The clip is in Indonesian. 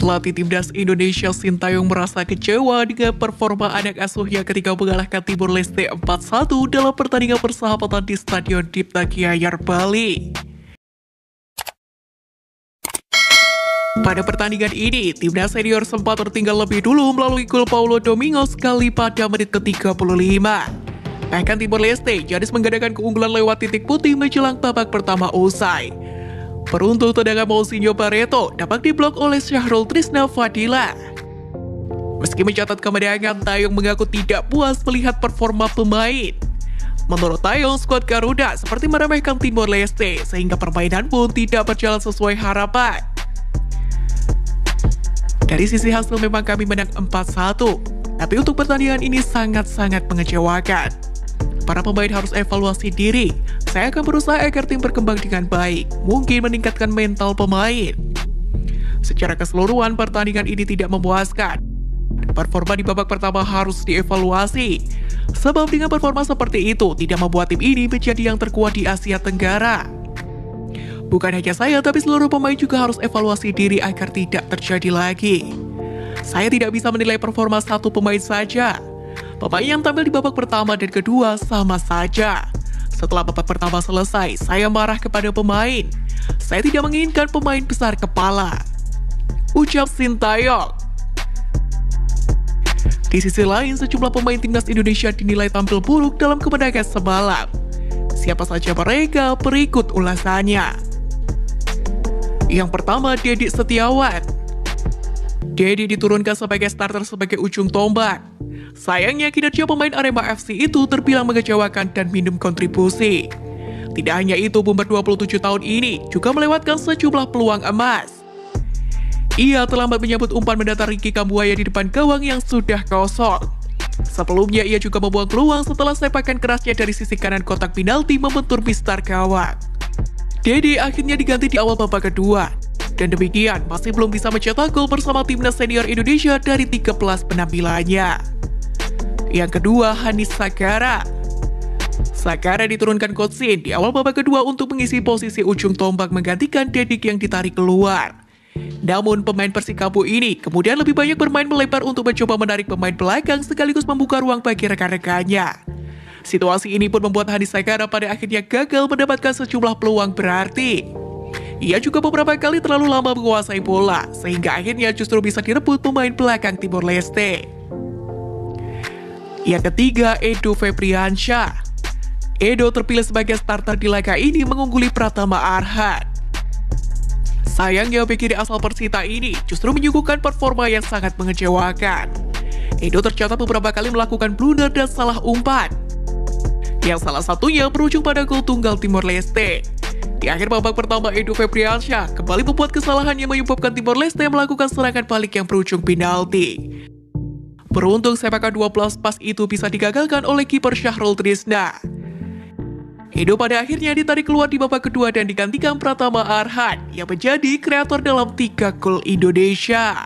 Pelatih Timnas Indonesia Sintayong merasa kecewa dengan performa anak asuhnya ketika mengalahkan Timor Leste 4-1 dalam pertandingan persahabatan di Stadion Dipta Gianyar, Bali. Pada pertandingan ini, timnas senior sempat tertinggal lebih dulu melalui gol Paulo Domingos sekali pada menit ke-35. Bahkan Timor Leste nyaris menggadaikan keunggulan lewat titik putih menjelang babak pertama usai. Beruntung tendangan Mousinho Barreto dapat diblok oleh Syahrul Trisna Fadila. Meski mencatat kemenangan, Taeyong mengaku tidak puas melihat performa pemain. Menurut Taeyong, skuad Garuda seperti meremehkan Timor Leste sehingga permainan pun tidak berjalan sesuai harapan. Dari sisi hasil memang kami menang 4-1, tapi untuk pertandingan ini sangat-sangat mengecewakan. Para pemain harus evaluasi diri. Saya akan berusaha agar tim berkembang dengan baik, mungkin meningkatkan mental pemain. Secara keseluruhan, pertandingan ini tidak memuaskan. Performa di babak pertama harus dievaluasi, sebab dengan performa seperti itu tidak membuat tim ini menjadi yang terkuat di Asia Tenggara. Bukan hanya saya, tapi seluruh pemain juga harus evaluasi diri agar tidak terjadi lagi. Saya tidak bisa menilai performa satu pemain saja. Pemain yang tampil di babak pertama dan kedua sama saja. Setelah babak pertama selesai, saya marah kepada pemain. Saya tidak menginginkan pemain besar kepala, ucap Sintayong. Di sisi lain, sejumlah pemain timnas Indonesia dinilai tampil buruk dalam kemenangan semalam. Siapa saja mereka? Berikut ulasannya. Yang pertama, Dedi Setiawan. Dedi diturunkan sebagai starter sebagai ujung tombak. Sayangnya kinerja pemain Arema FC itu terbilang mengecewakan dan minim kontribusi. Tidak hanya itu, Boomer 27 tahun ini juga melewatkan sejumlah peluang emas. Ia terlambat menyambut umpan mendatar Ricky Kambuaya di depan gawang yang sudah kosong. Sebelumnya ia juga membuang peluang setelah sepakan kerasnya dari sisi kanan kotak penalti membentur mistar gawang. Dedi akhirnya diganti di awal babak kedua. Dan demikian masih belum bisa mencetak gol bersama timnas senior Indonesia dari 13 penampilannya. Yang kedua, Hanis Sagara. Sagara diturunkan Coach Shin di awal babak kedua untuk mengisi posisi ujung tombak menggantikan Dedik yang ditarik keluar. Namun pemain Persikabo ini kemudian lebih banyak bermain melebar untuk mencoba menarik pemain belakang sekaligus membuka ruang bagi rekan-rekannya. Situasi ini pun membuat Hanis Sagara pada akhirnya gagal mendapatkan sejumlah peluang berarti. Ia juga beberapa kali terlalu lama menguasai bola, sehingga akhirnya justru bisa direbut pemain belakang Timor Leste. Yang ketiga, Edo Febriansyah. Edo terpilih sebagai starter di laga ini mengungguli Pratama Arhan. Sayangnya bek kiri asal Persita ini justru menyuguhkan performa yang sangat mengecewakan. Edo tercatat beberapa kali melakukan blunder dan salah umpan, yang salah satunya berujung pada gol tunggal Timor Leste. Di akhir babak pertama, Edo Febriansyah kembali membuat kesalahan yang menyebabkan Timor Leste melakukan serangan balik yang berujung penalti. Beruntung sepakan 12 pas itu bisa digagalkan oleh kiper Syahrul Trisna. Edo pada akhirnya ditarik keluar di babak kedua dan digantikan Pratama Arhan yang menjadi kreator dalam 3 gol Indonesia.